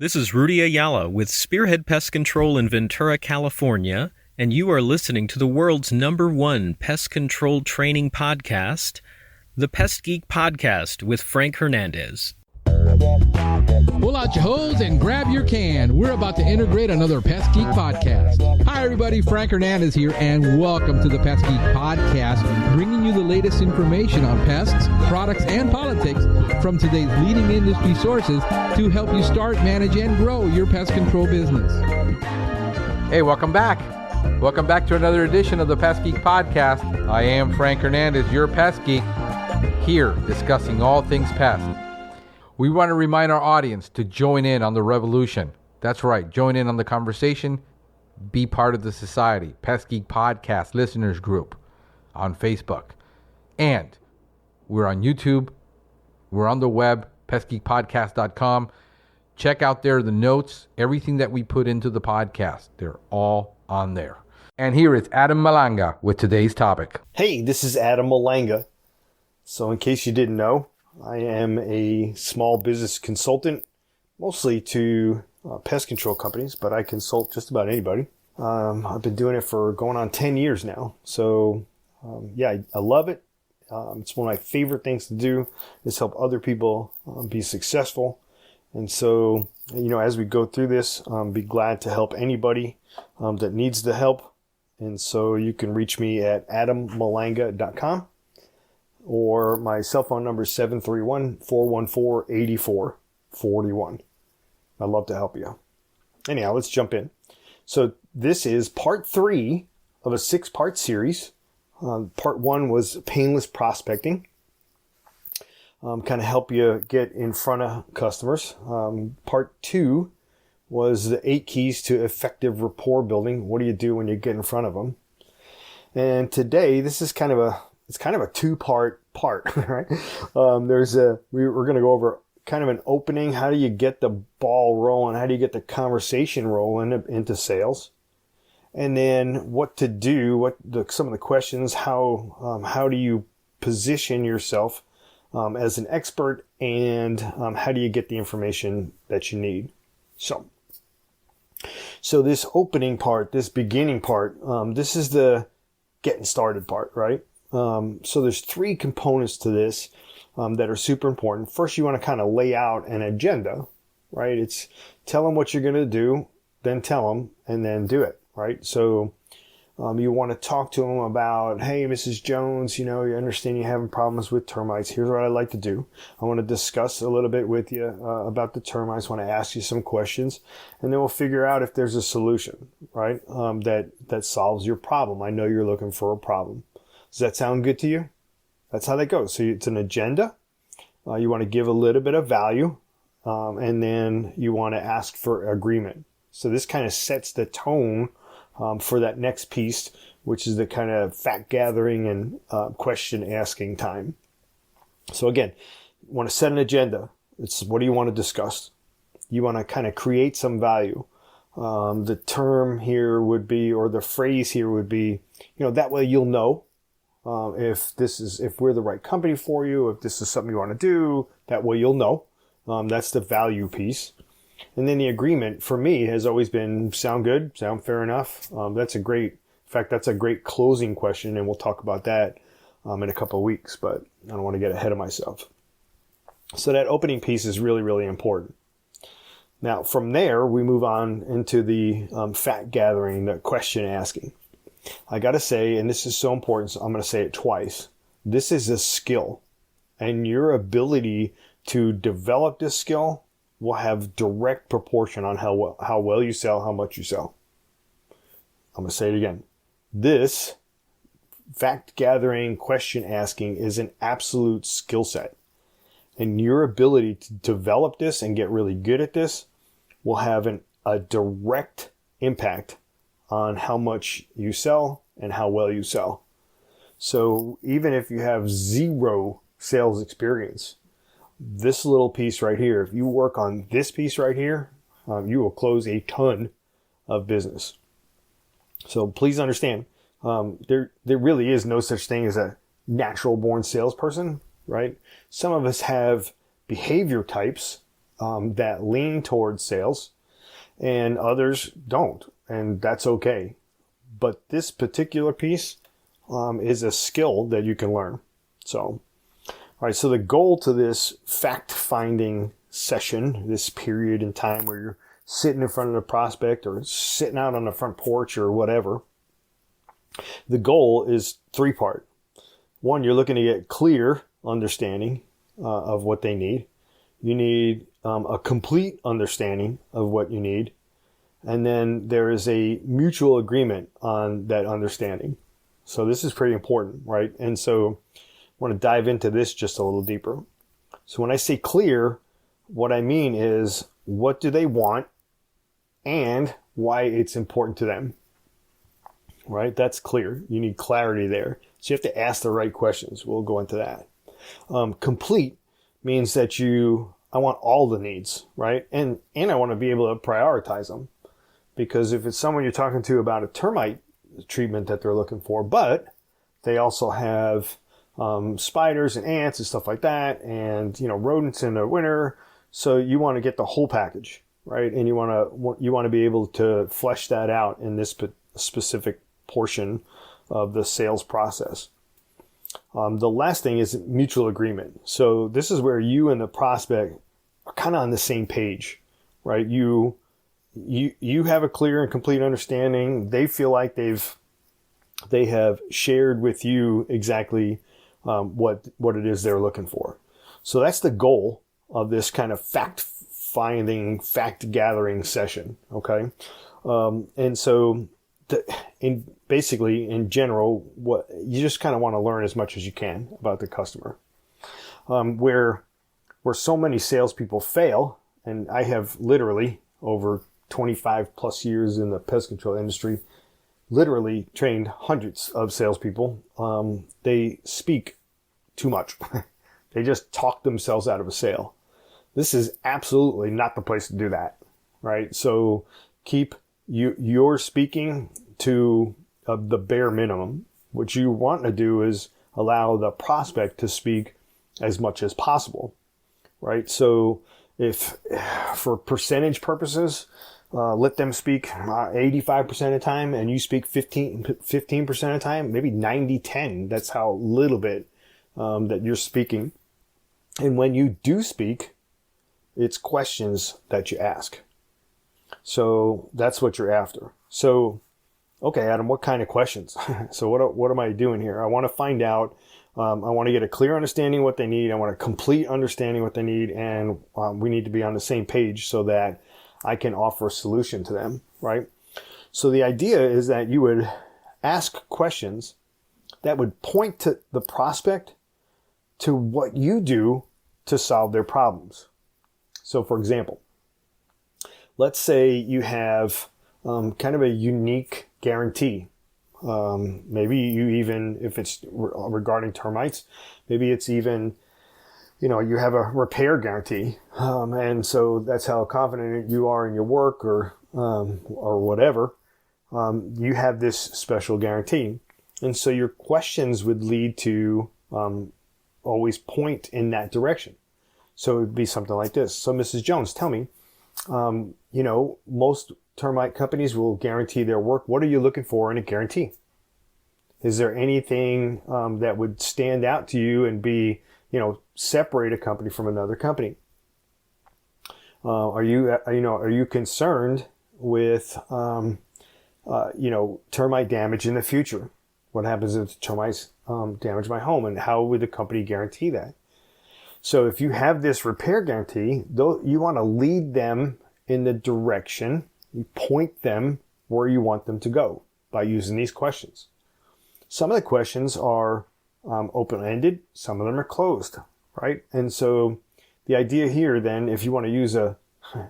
This is Rudy Ayala with Spearhead Pest Control in Ventura, California, and you are listening to the world's #1 pest control training podcast, the Pest Geek Podcast with Frank Hernandez. Pull out your hose and grab your can. We're about to integrate another Pest Geek podcast. Hi, everybody. Frank Hernandez here, and welcome to the Pest Geek podcast, bringing you the latest information on pests, products, and politics from today's leading industry sources to help you start, manage, and grow your pest control business. Hey, welcome back. Welcome back to another edition of the Pest Geek podcast. I am Frank Hernandez, your pest geek, here discussing all things pest. We want to remind our audience to join in on the revolution. That's right, join in on the conversation, be part of the society. Pest Geek Podcast Listeners Group on Facebook. And we're on YouTube, we're on the web, pestgeekpodcast.com. Check out there the notes, everything that we put into the podcast. They're all on there. And here is Adam Malanga with today's topic. Hey, this is Adam Malanga. So in case you didn't know, I am a small business consultant, mostly to pest control companies, but I consult just about anybody. I've been doing it for going on 10 years now. So I love it. It's one of my favorite things to do is help other people be successful. And so, as we go through this, be glad to help anybody that needs the help. And so you can reach me at adammalanga.com. or my cell phone number is 731-414-8441. I'd love to help you. Anyhow, let's jump in. So this is part 3 of a 6-part series. Part 1 was painless prospecting. Kind of help you get in front of customers. Part 2 was the 8 keys to effective rapport building. What do you do when you get in front of them? And today, this is kind of a 2-part, right? We're going to go over kind of an opening. How do you get the ball rolling? How do you get the conversation rolling into sales? And then what to do, some of the questions, how do you position yourself as an expert, and how do you get the information that you need? So this opening part, this beginning part, this is the getting started part, right? So there's 3 components to this that are super important. First, you want to kind of lay out an agenda, right? It's tell them what you're going to do, then tell them, and then do it, right? So you want to talk to them about, hey, Mrs. Jones, you understand you're having problems with termites. Here's what I'd like to do. I want to discuss a little bit with you about the termites. I want to ask you some questions, and then we'll figure out if there's a solution, right, that solves your problem. I know you're looking for a problem. Does that sound good to you? That's how that goes. So it's an agenda. You want to give a little bit of value, and then you want to ask for agreement. So this kind of sets the tone for that next piece, which is the kind of fact gathering and question asking time. So again, you want to set an agenda. It's what do you want to discuss? You want to kind of create some value. The term here would be, or the phrase here would be, that way you'll know. If we're the right company for you, if this is something you want to do, that way you'll know. That's the value piece. And then the agreement for me has always been sound good, sound fair enough. That's a great closing question, and we'll talk about that in a couple of weeks, but I don't want to get ahead of myself. So that opening piece is really, really important. Now, from there, we move on into the fact gathering, the question asking. I got to say, and this is so important, so I'm going to say it twice. This is a skill, and your ability to develop this skill will have direct proportion on how well you sell, how much you sell. I'm going to say it again. This fact gathering, question asking is an absolute skill set, and your ability to develop this and get really good at this will have a direct impact on how much you sell and how well you sell. So even if you have 0 sales experience, this little piece right here, if you work on this piece right here, you will close a ton of business. So please understand, there really is no such thing as a natural born salesperson, right? Some of us have behavior types that lean towards sales and others don't. And that's okay. But this particular piece is a skill that you can learn. So, all right. So the goal to this fact-finding session, this period in time where you're sitting in front of the prospect or sitting out on the front porch or whatever, the goal is three-part. One, you're looking to get clear understanding of what they need. You need a complete understanding of what you need. And then there is a mutual agreement on that understanding. So this is pretty important, right? And so I want to dive into this just a little deeper. So when I say clear, what I mean is, what do they want and why it's important to them, right? That's clear. You need clarity there. So you have to ask the right questions. We'll go into that. Complete means that I want all the needs, right? And I want to be able to prioritize them. Because if it's someone you're talking to about a termite treatment that they're looking for, but they also have spiders and ants and stuff like that, and rodents in the winter, so you want to get the whole package, right? And you want to be able to flesh that out in this specific portion of the sales process. The last thing is mutual agreement. So this is where you and the prospect are kind of on the same page, right? You have a clear and complete understanding. They feel like they have shared with you exactly what it is they're looking for. So that's the goal of this kind of fact-finding, fact-gathering session. Okay, and so basically in general, what you just kind of want to learn as much as you can about the customer. Where so many salespeople fail, and I have literally over 25 plus years in the pest control industry, literally trained hundreds of salespeople. They speak too much. They just talk themselves out of a sale. This is absolutely not the place to do that, right? So keep your speaking to the bare minimum. What you want to do is allow the prospect to speak as much as possible, right? So if for percentage purposes, let them speak 85% of the time and you speak 15% of the time, maybe 90-10. That's how little bit that you're speaking. And when you do speak, it's questions that you ask. So that's what you're after. So, okay, Adam, what kind of questions? So what am I doing here? I want to find out. I want to get a clear understanding of what they need. I want a complete understanding of what they need. And we need to be on the same page so that I can offer a solution to them, right? So the idea is that you would ask questions that would point to the prospect to what you do to solve their problems. So for example, let's say you have kind of a unique guarantee. Maybe you even, if it's regarding termites, maybe it's even, you have a repair guarantee. And so that's how confident you are in your work or whatever. You have this special guarantee. And so your questions would lead to always point in that direction. So it would be something like this. So Mrs. Jones, tell me, most termite companies will guarantee their work. What are you looking for in a guarantee? Is there anything that would stand out to you and be, separate a company from another company? Are you concerned with, termite damage in the future? What happens if termites damage my home, and how would the company guarantee that? So if you have this repair guarantee, you want to lead them in the direction, you point them where you want them to go by using these questions. Some of the questions are open-ended, some of them are closed, right? And so the idea here then, if you want to use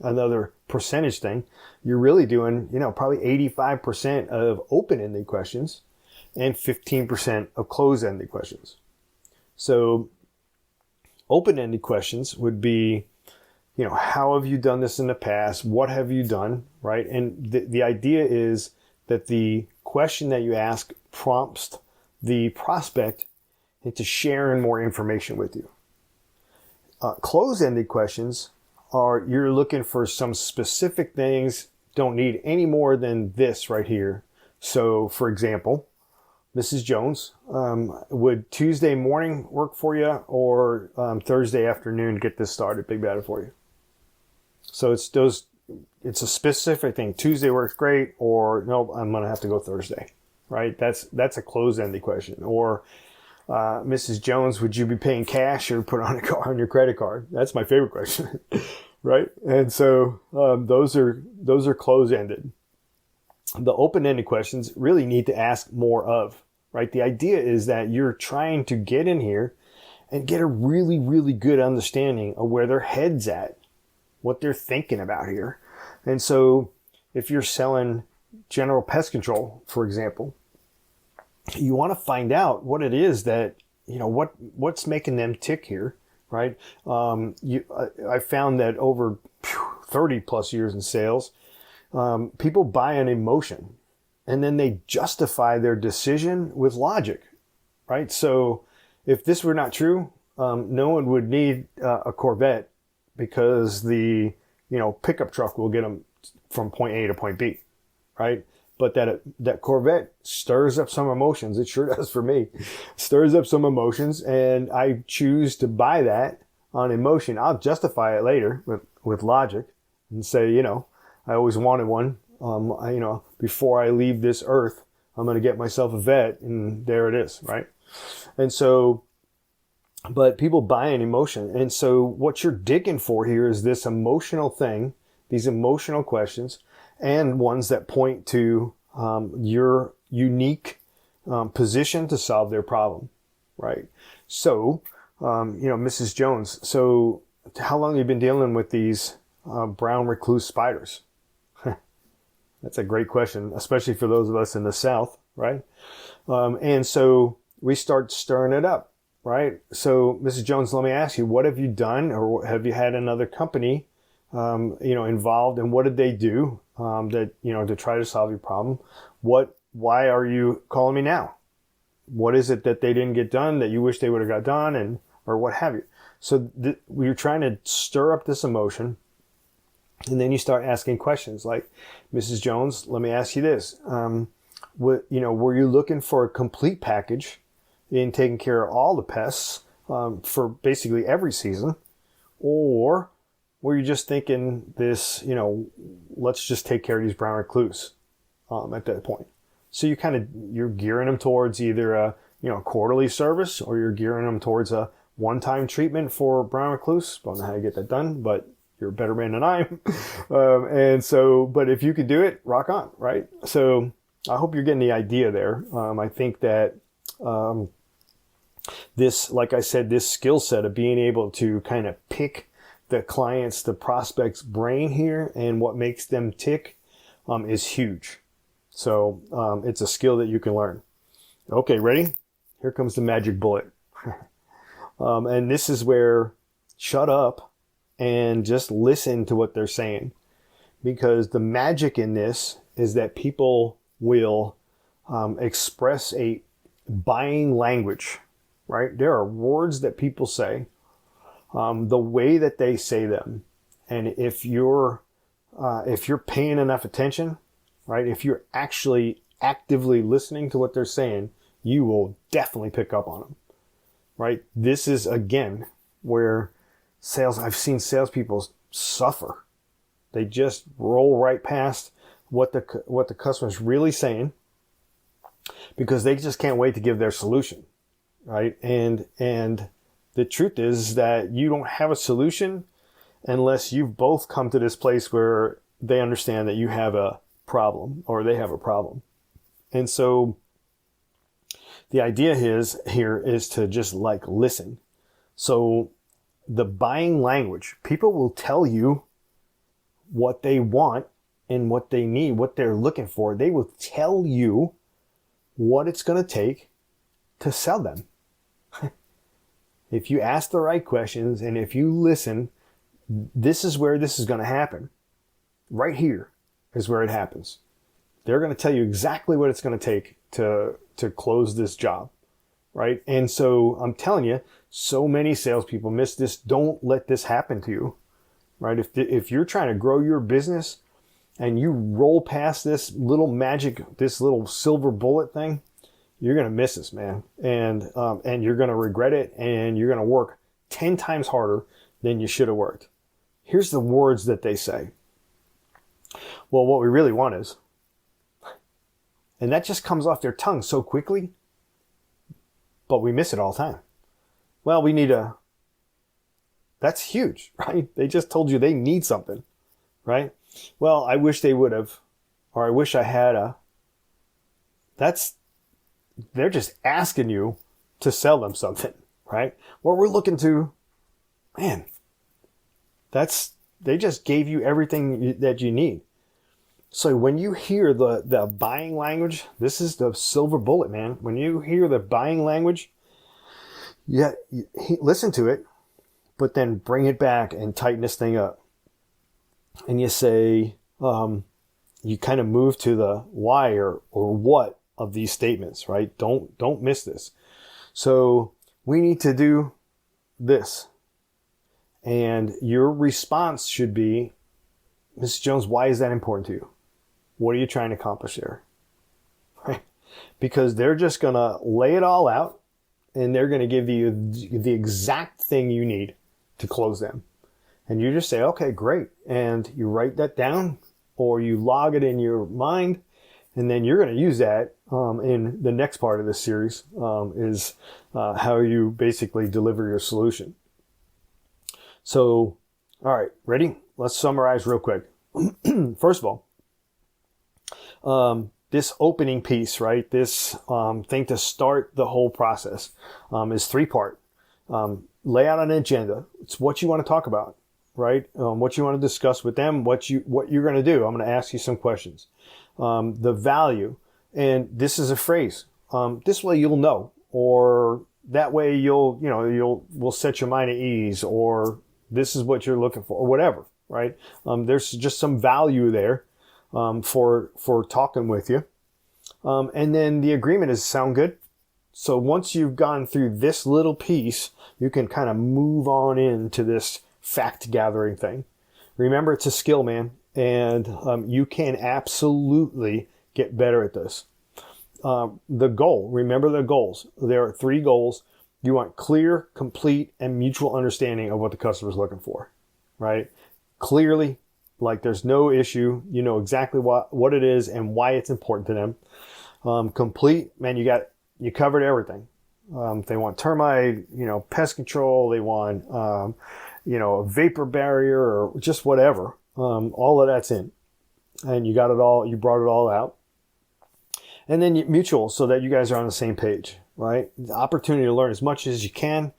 another percentage thing, you're really doing, probably 85% of open-ended questions and 15% of closed-ended questions. So open-ended questions would be, how have you done this in the past? What have you done, right? And the idea is that the question that you ask prompts the prospect into sharing more information with you. Closed-ended questions you're looking for some specific things, don't need any more than this right here. So, for example, Mrs. Jones, would Tuesday morning work for you, or Thursday afternoon to get this started, Big Bad, for you? So it's a specific thing. Tuesday works great, or nope, I'm going to have to go Thursday, right? That's a closed-ended question. Or Mrs. Jones, would you be paying cash or put on your credit card? That's my favorite question, right? And so those are closed-ended. The open-ended questions really need to ask more of, right? The idea is that you're trying to get in here and get a really, really good understanding of where their head's at, what they're thinking about here. And so if you're selling general pest control, for example, you want to find out what it is that, what's making them tick here, right? I found that over 30 plus years in sales, people buy an emotion and then they justify their decision with logic, right? So if this were not true, no one would need a Corvette, because the pickup truck will get them from point A to point B, right? But that Corvette stirs up some emotions. It sure does for me. Stirs up some emotions, and I choose to buy that on emotion. I'll justify it later with logic and say, I always wanted one. Before I leave this earth, I'm going to get myself a vet, and there it is, right? And so, but people buy an emotion. And so what you're digging for here is this emotional thing, these emotional questions, and ones that point to your unique position to solve their problem, right? So, Mrs. Jones, so how long have you been dealing with these brown recluse spiders? That's a great question, especially for those of us in the South, right? And so we start stirring it up, right? So, Mrs. Jones, let me ask you, what have you done, or have you had another company, involved, and what did they do to try to solve your problem? Why are you calling me now? What is it that they didn't get done that you wish they would have got done, or what have you? So we're trying to stir up this emotion. And then you start asking questions like, Mrs. Jones, let me ask you this. Were you looking for a complete package in taking care of all the pests for basically every season? Or were you just thinking this, let's just take care of these brown recluse at that point? So you're gearing them towards either a quarterly service, or you're gearing them towards a one-time treatment for brown recluse. Don't know how to get that done, but you're a better man than I am. But if you could do it, rock on, right? So I hope you're getting the idea there. I think that this, like I said, this skill set of being able to kind of pick the prospect's brain here and what makes them tick is huge. So it's a skill that you can learn. Okay, ready? Here comes the magic bullet. And this is where shut up and just listen to what they're saying. Because the magic in this is that people will express a buying language, right? There are words that people say, the way that they say them. And if you're paying enough attention, right? If you're actually actively listening to what they're saying, you will definitely pick up on them, right? This is, again, where I've seen salespeople suffer. They just roll right past what the customer's really saying, because they just can't wait to give their solution, right? And the truth is that you don't have a solution unless you've both come to this place where they understand that you have a problem, or they have a problem. And so the idea here is to just listen. So the buying language, people will tell you what they want and what they need, what they're looking for. They will tell you what it's going to take to sell them. If you ask the right questions and if you listen, this is where this is going to happen. Right here is where it happens. They're going to tell you exactly what it's going to take to close this job, right? And so I'm telling you, so many salespeople miss this. Don't let this happen to you. right? If you're trying to grow your business and you roll past this little silver bullet thing, you're going to miss this, man. And you're going to regret it, and you're going to work 10 times harder than you should have worked. Here's the words that they say. Well, what we really want is, and that just comes off their tongue so quickly, but we miss it all the time. Well, that's huge, right? They just told you they need something, right? Well, I wish they would have, or I wish I had they're just asking you to sell them something, right? Well, we're looking to, man, they just gave you everything that you need. So when you hear the buying language, this is the silver bullet, man. When you hear the buying language, listen to it, but then bring it back and tighten this thing up. And you say, you kind of move to the why or what of these statements, right? Don't miss this. So we need to do this. And your response should be, Mrs. Jones, why is that important to you? What are you trying to accomplish there? Right? Because they're just going to lay it all out, and they're going to give you the exact thing you need to close them. And you just say, okay, great. And you write that down, or you log it in your mind, and then you're going to use that in the next part of this series, is how you basically deliver your solution. So, all right, ready? Let's summarize real quick. First of all, this opening piece, right? This thing to start the whole process is 3-part. Lay out an agenda. It's what you want to talk about, right? What you want to discuss with them, what you're going to do. I'm going to ask you some questions. The value, and this is a phrase. This way you'll know, or that way we'll set your mind at ease, or this is what you're looking for, or whatever, right? There's just some value there for talking with you. And then the agreement is sound good. So once you've gone through this little piece, you can kind of move on into this fact gathering thing. Remember, it's a skill, man, and you can absolutely get better at this. The goal, remember the goals. There are 3 goals. You want clear, complete, and mutual understanding of what the customer is looking for, right? Clearly, like there's no issue. You know exactly what it is and why it's important to them. Complete, man, you covered everything. They want termite, pest control. They want, a vapor barrier or just whatever. All of that's in, and you got it all. You brought it all out, and then mutual, so that you guys are on the same page, right? The opportunity to learn as much as you can.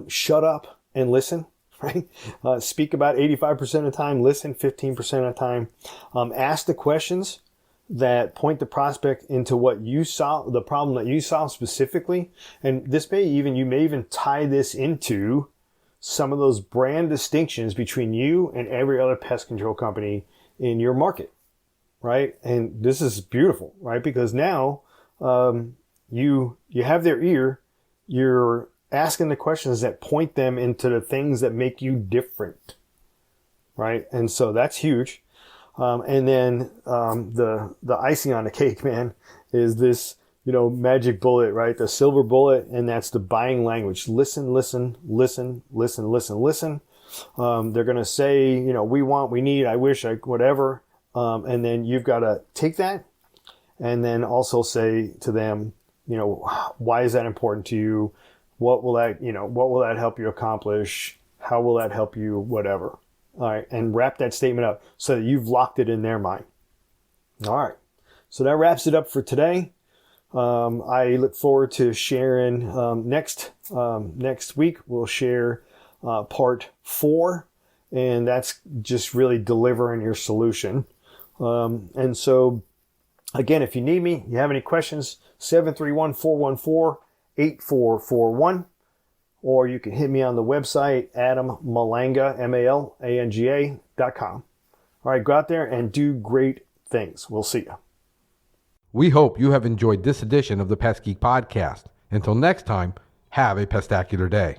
Shut up and listen, right? Speak about 85% of the time. Listen 15% of the time. Ask the questions that point the prospect into what you solve, the problem that you solve specifically. And you may even tie this into some of those brand distinctions between you and every other pest control company in your market, right? And this is beautiful, right? Because now you have their ear. You're asking the questions that point them into the things that make you different, right? And so that's huge. And then the icing on the cake, man, is this, magic bullet, right? The silver bullet, and that's the buying language. Listen, listen, listen, listen, listen, listen. They're going to say, we want, we need, I wish, whatever. And then you've got to take that and then also say to them, why is that important to you? What will that help you accomplish? How will that help you? Whatever. All right. And wrap that statement up so that you've locked it in their mind. All right. So that wraps it up for today. I look forward to sharing, next week. We'll share, part 4, and that's just really delivering your solution. And so again, if you need me, you have any questions, 731-414-8441, or you can hit me on the website, adammalanga, MALANGA.com. All right, go out there and do great things. We'll see you. We hope you have enjoyed this edition of the Pest Geek Podcast. Until next time, have a pestacular day.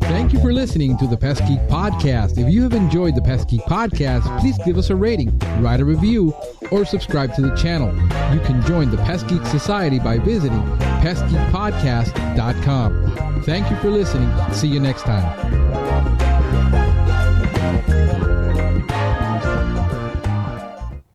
Thank you for listening to the Pest Geek Podcast. If you have enjoyed the Pest Geek Podcast, please give us a rating, write a review, or subscribe to the channel. You can join the Pest Geek Society by visiting pestgeekpodcast.com. Thank you for listening. See you next time.